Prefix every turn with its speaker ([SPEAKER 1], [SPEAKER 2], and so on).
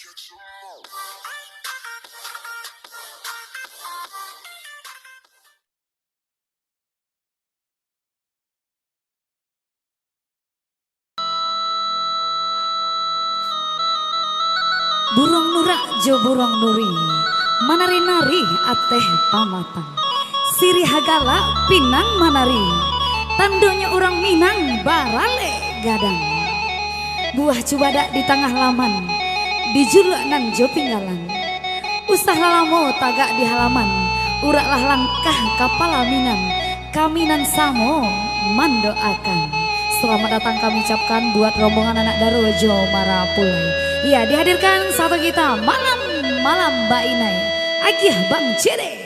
[SPEAKER 1] Burung nurak jo burung nuri, manari-nari ateh pamatang. Siri hagala pinang manari, tandonya orang Minang barale gadang. Buah cubadak di tengah laman, dijuluk nan jo pinggalan. Usah lalamo tagak di halaman, uraklah langkah kapal aminan. Kami nan samo mandoakan. Selamat datang kami ucapkan buat rombongan anak Darojo Marapulai. Ya, dihadirkan satu kita malam Mbak Inai Agiah Bang Cede.